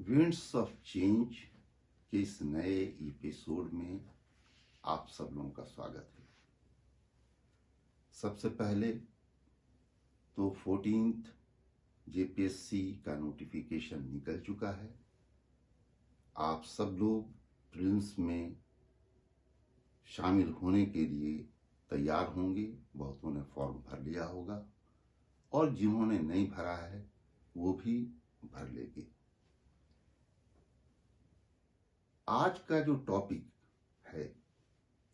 Winds of change के इस नए एपिसोड में आप सब लोगों का स्वागत है। सबसे पहले तो 14th जेपीएससी का नोटिफिकेशन निकल चुका है। आप सब लोग प्रीलिम्स में शामिल होने के लिए तैयार होंगे। बहुतों ने फॉर्म भर लिया होगा और जिन्होंने नहीं भरा है वो भी भर लेंगे। आज का जो टॉपिक है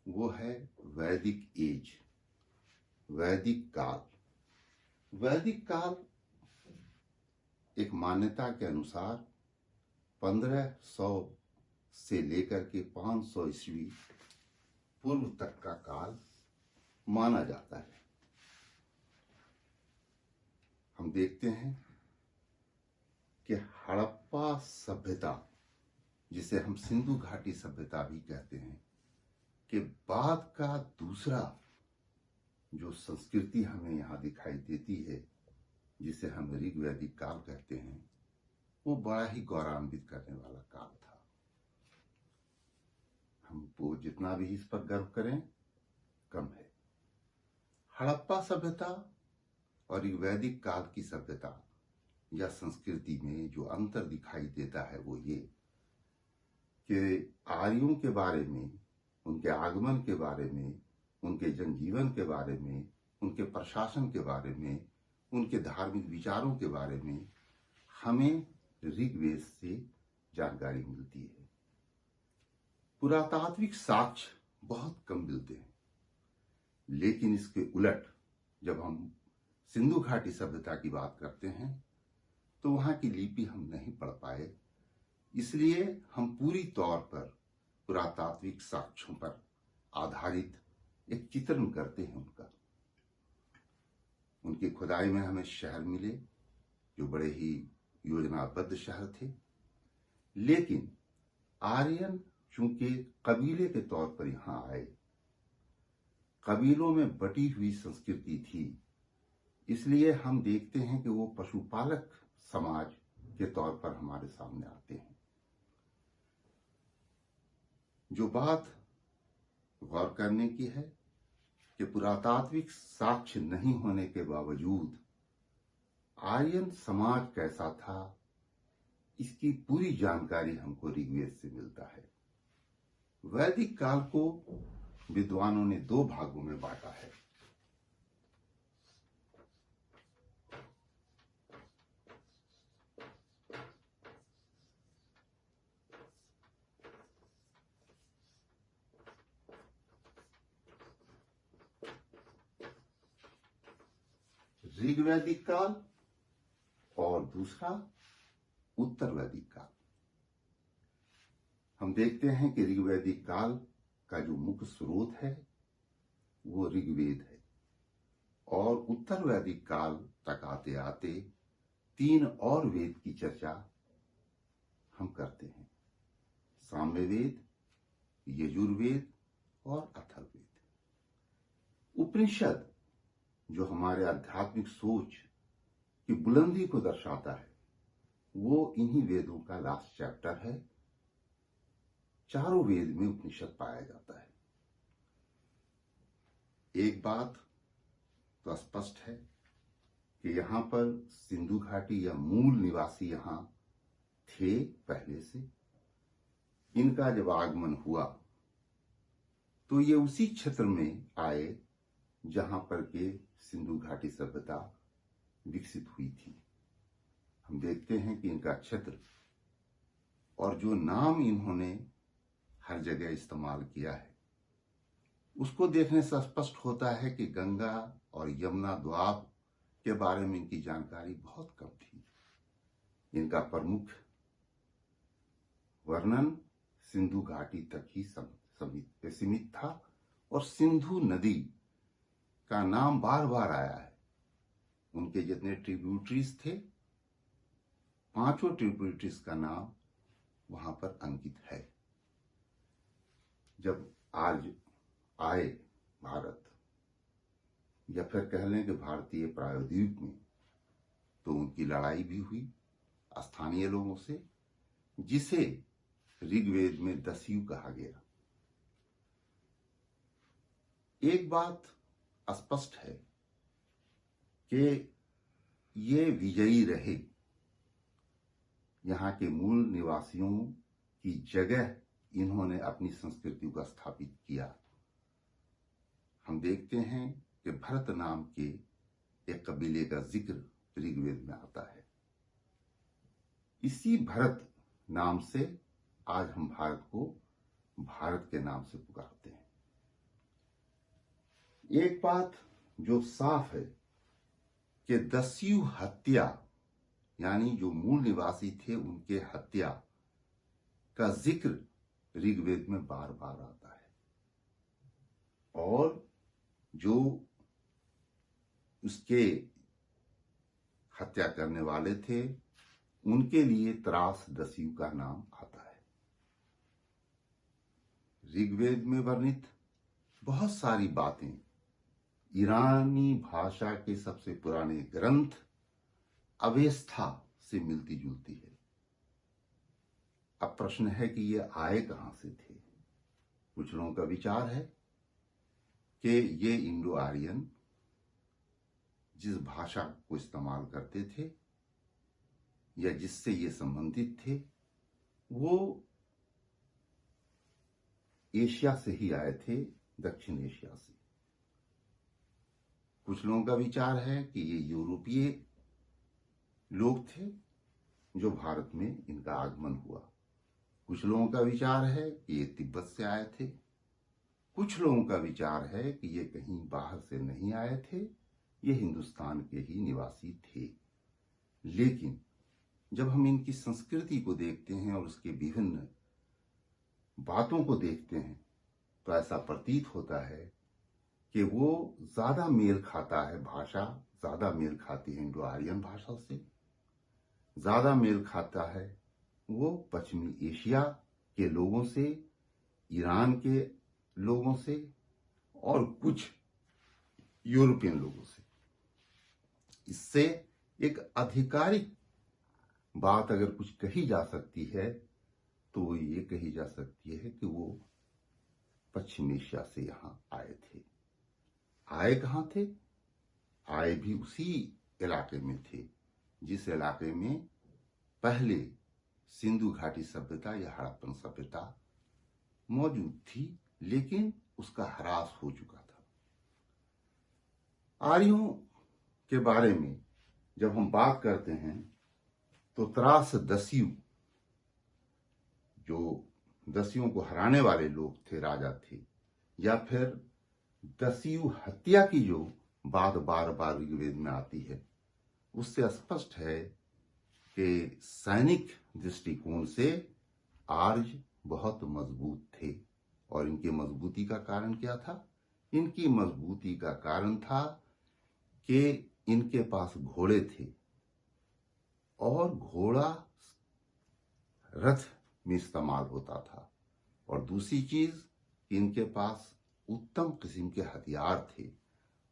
वो है वैदिक एज, वैदिक काल। वैदिक काल एक मान्यता के अनुसार 1500 से लेकर के 500 ईस्वी पूर्व तक का काल माना जाता है। हम देखते हैं कि हड़प्पा सभ्यता, जिसे हम सिंधु घाटी सभ्यता भी कहते हैं, के बाद का दूसरा जो संस्कृति हमें यहाँ दिखाई देती है, जिसे हम ऋग्वैदिक काल कहते हैं, वो बड़ा ही गौरवान्वित करने वाला काल था। हमको जितना भी इस पर गर्व करें कम है। हड़प्पा सभ्यता और ऋग्वैदिक काल की सभ्यता या संस्कृति में जो अंतर दिखाई देता है वो ये कि आर्यों के बारे में, उनके आगमन के बारे में, उनके जनजीवन के बारे में, उनके प्रशासन के बारे में, उनके धार्मिक विचारों के बारे में हमें ऋग्वेद से जानकारी मिलती है। पुरातात्विक साक्ष्य बहुत कम मिलते हैं, लेकिन इसके उलट जब हम सिंधु घाटी सभ्यता की बात करते हैं तो वहां की लिपि हम नहीं पढ़ पाए। इसलिए हम पूरी तौर पर पुरातात्विक साक्ष्यों पर आधारित एक चित्रण करते हैं उनकी खुदाई में हमें शहर मिले जो बड़े ही योजनाबद्ध शहर थे, लेकिन आर्यन चूंकि कबीले के तौर पर यहां आए, कबीलों में बटी हुई संस्कृति थी, इसलिए हम देखते हैं कि वो पशुपालक समाज के तौर पर हमारे सामने आते हैं। जो बात गौर करने की है कि पुरातात्विक साक्ष्य नहीं होने के बावजूद आर्यन समाज कैसा था, इसकी पूरी जानकारी हमको ऋग्वेद से मिलता है। वैदिक काल को विद्वानों ने दो भागों में बांटा है। ऋग्वैदिक काल और दूसरा उत्तर वैदिक काल। हम देखते हैं कि ऋग्वैदिक काल का जो मुख्य स्रोत है वो ऋग्वेद है, और उत्तर वैदिक काल तक आते आते 3 और वेद की चर्चा हम करते हैं: सामवेद, यजुर्वेद और अथर्ववेद। उपनिषद जो हमारे आध्यात्मिक सोच की बुलंदी को दर्शाता है, वो इन्हीं वेदों का लास्ट चैप्टर है। चारों वेद में उपनिषद पाया जाता है। एक बात तो स्पष्ट है कि यहां पर सिंधु घाटी या मूल निवासी यहां थे पहले से। इनका जब आगमन हुआ तो ये उसी क्षेत्र में आए जहां पर के सिंधु घाटी सभ्यता विकसित हुई थी। हम देखते हैं कि इनका क्षेत्र और जो नाम इन्होंने हर जगह इस्तेमाल किया है, उसको देखने से स्पष्ट होता है कि गंगा और यमुना द्वाब के बारे में इनकी जानकारी बहुत कम थी। इनका प्रमुख वर्णन सिंधु घाटी तक ही सीमित था, और सिंधु नदी का नाम बार बार आया है। उनके जितने ट्रिब्यूटरीज थे, 5 ट्रिब्यूटरीज का नाम वहां पर अंकित है। जब आज आए भारत, या फिर कह लें कि भारतीय प्रायद्वीप में, तो उनकी लड़ाई भी हुई स्थानीय लोगों से, जिसे ऋग्वेद में दस्यु कहा गया। एक बात स्पष्ट है कि ये विजयी रहे, यहाँ के मूल निवासियों की जगह इन्होंने अपनी संस्कृति को स्थापित किया। हम देखते हैं कि भरत नाम के एक कबीले का जिक्र ऋग्वेद में आता है। इसी भरत नाम से आज हम भारत को भारत के नाम से पुकारते हैं। एक बात जो साफ है कि दस्यु हत्या यानी जो मूल निवासी थे उनके हत्या का जिक्र ऋग्वेद में बार बार आता है, और जो उसके हत्या करने वाले थे उनके लिए त्रास दस्यु का नाम आता है। ऋग्वेद में वर्णित बहुत सारी बातें ईरानी भाषा के सबसे पुराने ग्रंथ अवेस्था से मिलती जुलती है। अब प्रश्न है कि ये आए कहां से थे। कुछ लोगों का विचार है कि ये इंडो आर्यन जिस भाषा को इस्तेमाल करते थे या जिससे ये संबंधित थे वो एशिया से ही आए थे, दक्षिण एशिया से। कुछ लोगों का विचार है कि ये यूरोपीय लोग थे जो भारत में इनका आगमन हुआ। कुछ लोगों का विचार है कि ये तिब्बत से आए थे। कुछ लोगों का विचार है कि ये कहीं बाहर से नहीं आए थे, ये हिंदुस्तान के ही निवासी थे। लेकिन जब हम इनकी संस्कृति को देखते हैं और उसके विभिन्न बातों को देखते हैं तो ऐसा प्रतीत होता है कि वो ज्यादा मेल खाता है, भाषा ज्यादा मेल खाती है इंडो आर्यन भाषा से, ज्यादा मेल खाता है वो पश्चिमी एशिया के लोगों से, ईरान के लोगों से और कुछ यूरोपियन लोगों से। इससे एक आधिकारिक बात अगर कुछ कही जा सकती है तो वो ये कही जा सकती है कि वो पश्चिम एशिया से यहां आए थे। आए कहां थे? आए भी उसी इलाके में थे जिस इलाके में पहले सिंधु घाटी सभ्यता या हड़प्पन सभ्यता मौजूद थी, लेकिन उसका ह्रास हो चुका था। आर्यों के बारे में जब हम बात करते हैं तो त्रास दस्यु, जो दस्युओं को हराने वाले लोग थे, राजा थे, या फिर दस्यु हत्या की जो बात बार बार ऋग्वेद में आती है, उससे स्पष्ट है कि सैनिक दृष्टिकोण से आर्य बहुत मजबूत थे। और इनकी मजबूती का कारण क्या था? इनकी मजबूती का कारण था कि इनके पास घोड़े थे और घोड़ा रथ में इस्तेमाल होता था, और दूसरी चीज इनके पास उत्तम किस्म के हथियार थे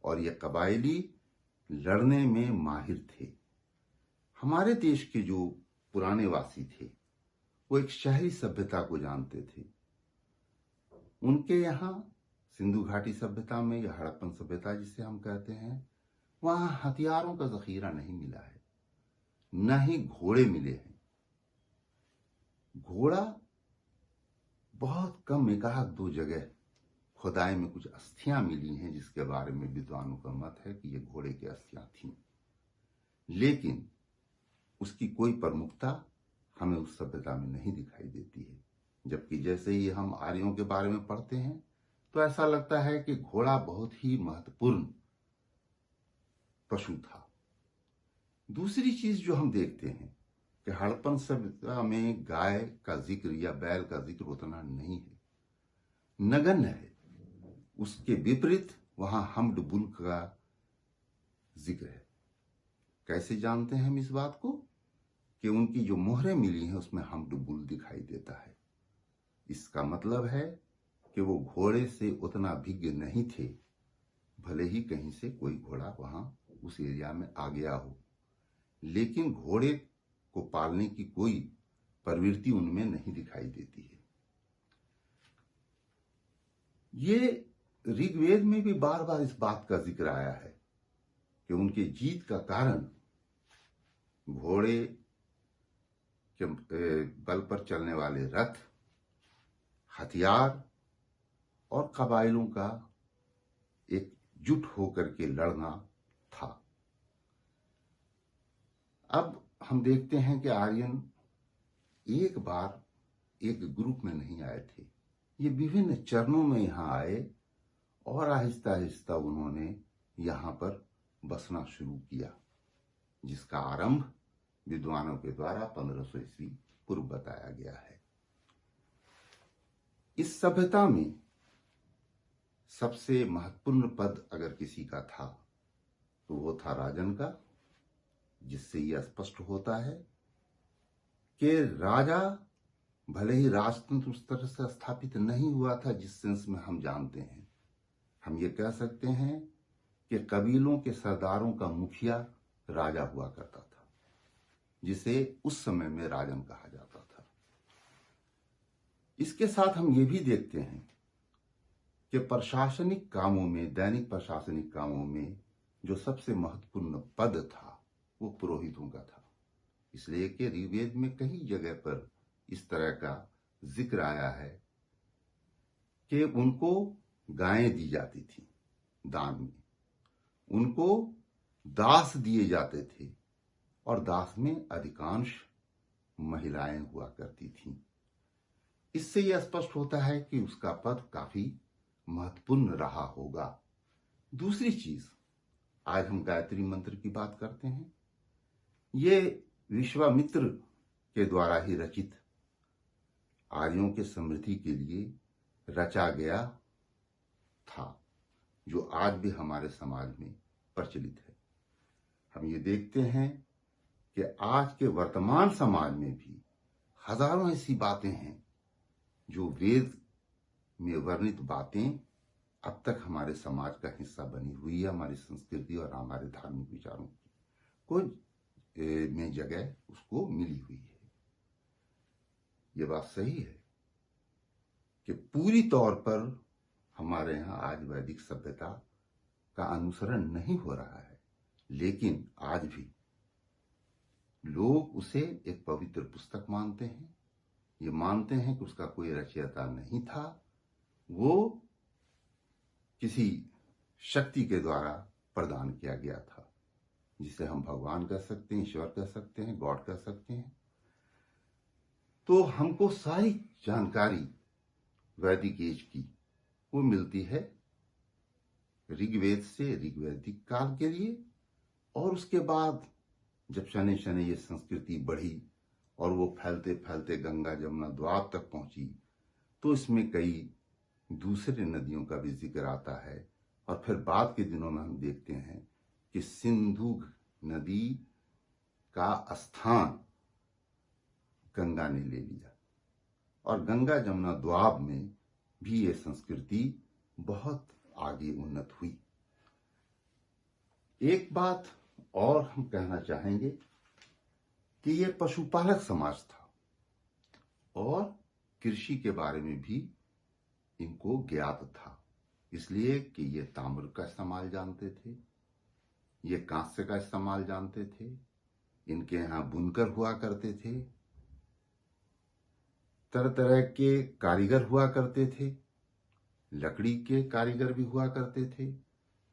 और ये कबायली लड़ने में माहिर थे। हमारे देश के जो पुराने वासी थे वो एक शहरी सभ्यता को जानते थे। उनके यहाँ सिंधु घाटी सभ्यता में या हड़प्पन सभ्यता जिसे हम कहते हैं, वहां हथियारों का जखीरा नहीं मिला है, न ही घोड़े मिले हैं। घोड़ा बहुत कम, एक आध दो जगह खुदाई में कुछ अस्थियां मिली हैं जिसके बारे में विद्वानों का मत है कि ये घोड़े की अस्थियां थीं, लेकिन उसकी कोई प्रमुखता हमें उस सभ्यता में नहीं दिखाई देती है। जबकि जैसे ही हम आर्यों के बारे में पढ़ते हैं तो ऐसा लगता है कि घोड़ा बहुत ही महत्वपूर्ण पशु था। दूसरी चीज जो हम देखते हैं कि हड़प्पन सभ्यता में गाय का जिक्र या बैल का जिक्र उतना नहीं है, नगण्य है। उसके विपरीत वहां हमड बुल का जिक्र है। कैसे जानते हैं हम इस बात को? कि उनकी जो मोहरें मिली हैं उसमें हमड बुल दिखाई देता है। इसका मतलब है कि वो घोड़े से उतना भिज्ञ नहीं थे, भले ही कहीं से कोई घोड़ा वहां उस एरिया में आ गया हो, लेकिन घोड़े को पालने की कोई प्रवृत्ति उनमें नहीं दिखाई देती है। ये ऋग्वेद में भी बार बार इस बात का जिक्र आया है कि उनके जीत का कारण घोड़े के बल पर चलने वाले रथ, हथियार और कबाइलों का एकजुट होकर के लड़ना था। अब हम देखते हैं कि आर्यन एक बार एक ग्रुप में नहीं आए थे, ये विभिन्न चरणों में यहाँ आए और आहिस्ता आहिस्ता उन्होंने यहाँ पर बसना शुरू किया, जिसका आरंभ विद्वानों के द्वारा 1500 ईस्वी पूर्व बताया गया है। इस सभ्यता में सबसे महत्वपूर्ण पद अगर किसी का था तो वो था राजन का, जिससे यह स्पष्ट होता है कि राजा भले ही राजतंत्र उस तरह से स्थापित नहीं हुआ था जिस सेंस में हम जानते हैं। हम ये कह सकते हैं कि कबीलों के सरदारों का मुखिया राजा हुआ करता था, जिसे उस समय में राजन कहा जाता था। इसके साथ हम ये भी देखते हैं कि प्रशासनिक कामों में, दैनिक प्रशासनिक कामों में जो सबसे महत्वपूर्ण पद था वो पुरोहितों का था, इसलिए कि ऋग्वेद में कई जगह पर इस तरह का जिक्र आया है कि उनको गायें दी जाती थी दान में, उनको दास दिए जाते थे और दास में अधिकांश महिलाएं हुआ करती थीं। इससे यह स्पष्ट होता है कि उसका पद काफी महत्वपूर्ण रहा होगा। दूसरी चीज, आज हम गायत्री मंत्र की बात करते हैं, ये विश्वामित्र के द्वारा ही रचित आर्यों के समृद्धि के लिए रचा गया था, जो आज भी हमारे समाज में प्रचलित है। हम ये देखते हैं कि आज के वर्तमान समाज में भी हजारों ऐसी बातें हैं जो वेद में वर्णित बातें अब तक हमारे समाज का हिस्सा बनी हुई है, हमारी संस्कृति और हमारे धार्मिक विचारों की कोई में जगह उसको मिली हुई है। ये बात सही है कि पूरी तौर पर हमारे यहाँ आज वैदिक सभ्यता का अनुसरण नहीं हो रहा है, लेकिन आज भी लोग उसे एक पवित्र पुस्तक मानते हैं। ये मानते हैं कि उसका कोई रचयिता नहीं था, वो किसी शक्ति के द्वारा प्रदान किया गया था, जिसे हम भगवान कह सकते हैं, ईश्वर कह सकते हैं, गॉड कह सकते हैं। तो हमको सारी जानकारी वैदिक एज की वो मिलती है ऋग्वेद से, ऋग्वैदिक काल के लिए। और उसके बाद जब शनै शनै ये संस्कृति बढ़ी और वो फैलते फैलते गंगा जमुना द्वाब तक पहुंची, तो इसमें कई दूसरे नदियों का भी जिक्र आता है। और फिर बाद के दिनों में हम देखते हैं कि सिंधु नदी का स्थान गंगा ने ले लिया और गंगा जमुना द्वाब में भी ये संस्कृति बहुत आगे उन्नत हुई। एक बात और हम कहना चाहेंगे कि ये पशुपालक समाज था और कृषि के बारे में भी इनको ज्ञात था, इसलिए कि ये ताम्र का इस्तेमाल जानते थे, ये कांस्य का इस्तेमाल जानते थे, इनके यहाँ बुनकर हुआ करते थे, तरह तरह के कारीगर हुआ करते थे, लकड़ी के कारीगर भी हुआ करते थे।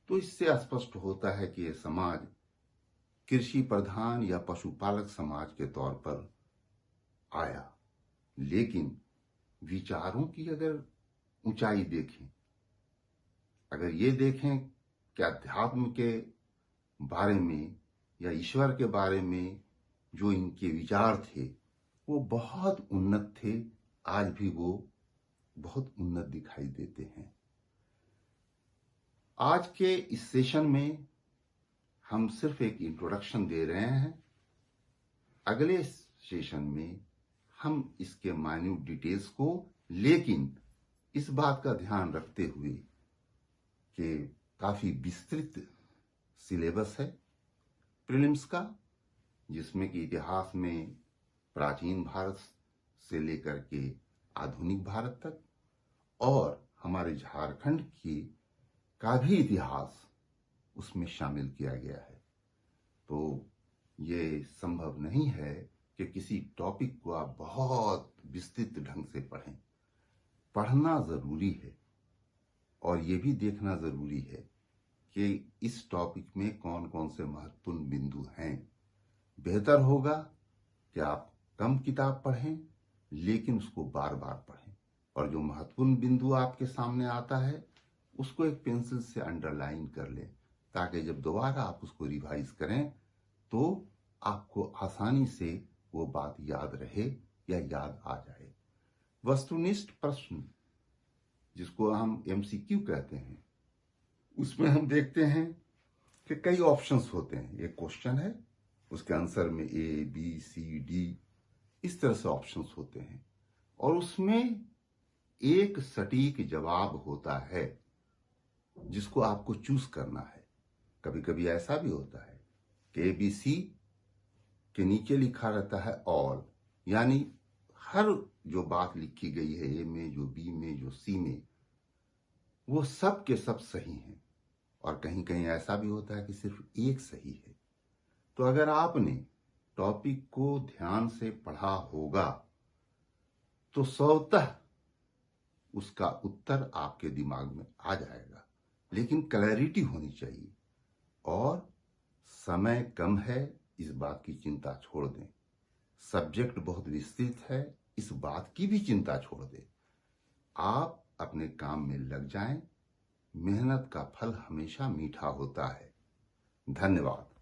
तो इससे स्पष्ट होता है कि यह समाज कृषि प्रधान या पशुपालक समाज के तौर पर आया। लेकिन विचारों की अगर ऊंचाई देखें, अगर ये देखें कि अध्यात्म के बारे में या ईश्वर के बारे में जो इनके विचार थे वो बहुत उन्नत थे, आज भी वो बहुत उन्नत दिखाई देते हैं। आज के इस सेशन में हम सिर्फ एक इंट्रोडक्शन दे रहे हैं। अगले सेशन में हम इसके माइन्यूट डिटेल्स को, लेकिन इस बात का ध्यान रखते हुए कि काफी विस्तृत सिलेबस है प्रीलिम्स का, जिसमें कि इतिहास में प्राचीन भारत से लेकर के आधुनिक भारत तक और हमारे झारखंड की का भी इतिहास उसमें शामिल किया गया है। तो ये संभव नहीं है कि किसी टॉपिक को आप बहुत विस्तृत ढंग से पढ़ें। पढ़ना जरूरी है और ये भी देखना जरूरी है कि इस टॉपिक में कौन कौन से महत्वपूर्ण बिंदु हैं। बेहतर होगा कि आप कम किताब पढ़ें लेकिन उसको बार बार पढ़ें और जो महत्वपूर्ण बिंदु आपके सामने आता है उसको एक पेंसिल से अंडरलाइन कर लें ताकि जब दोबारा आप उसको रिवाइज करें तो आपको आसानी से वो बात याद रहे या याद आ जाए। वस्तुनिष्ठ प्रश्न जिसको हम एमसीक्यू कहते हैं, उसमें हम देखते हैं कि कई ऑप्शंस होते हैं। एक क्वेश्चन है, उसके आंसर में ए बी सी डी इस तरह से ऑप्शंस होते हैं और उसमें एक सटीक जवाब होता है जिसको आपको चूज करना है। कभी कभी ऐसा भी होता है कि ABC के नीचे लिखा रहता है ऑल, यानी हर जो बात लिखी गई है ए में, जो बी में, जो सी में, वो सब के सब सही हैं और कहीं कहीं ऐसा भी होता है कि सिर्फ एक सही है। तो अगर आपने टॉपिक को ध्यान से पढ़ा होगा तो स्वतः उसका उत्तर आपके दिमाग में आ जाएगा, लेकिन क्लैरिटी होनी चाहिए। और समय कम है इस बात की चिंता छोड़ दें, सब्जेक्ट बहुत विस्तृत है इस बात की भी चिंता छोड़ दें। आप अपने काम में लग जाएं, मेहनत का फल हमेशा मीठा होता है। धन्यवाद।